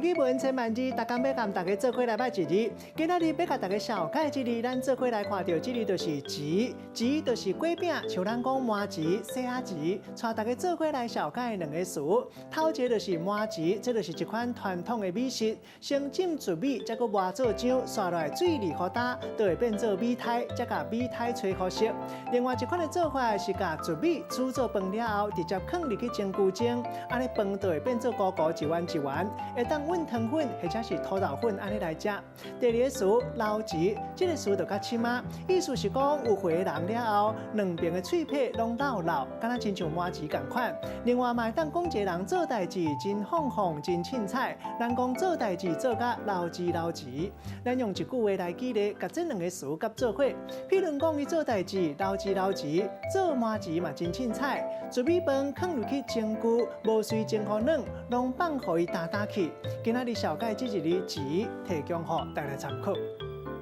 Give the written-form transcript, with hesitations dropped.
语文千万字，大家要跟大家做伙来捌一字。今仔日要甲大家小解一字，咱做伙来看到这字就是“糍”，糍就是粿饼，像咱讲麻糍、细仔糍，带大家做伙来小解两个词。头一个就是麻糍，这就是一款传统的美食，先浸煮米，再搁磨做浆，刷落来水里好打，就会变做米苔，再甲米苔吹好食。另外一款的做法是甲煮米煮做饭了后，直接放入去蒸具中，安尼饭就会变做糊糊一丸一丸，会当混汤粉或者是土豆粉安尼来食。第二个词捞糍，这个词就较深啊，意思是讲有回人了后，两边的脆皮拢老老，敢若亲像麻糍共款。另外嘛，当讲一个人做代志真放放真凊彩，咱讲做代志做甲捞糍捞糍。咱用一句话来举例，甲这两个词夹做伙。譬如讲伊做代志捞糍捞糍，做麻糍嘛真凊彩，煮米饭放入去蒸具，无水蒸好软，拢放互伊打打去。今仔日小解这一字糍，提供予大家参考。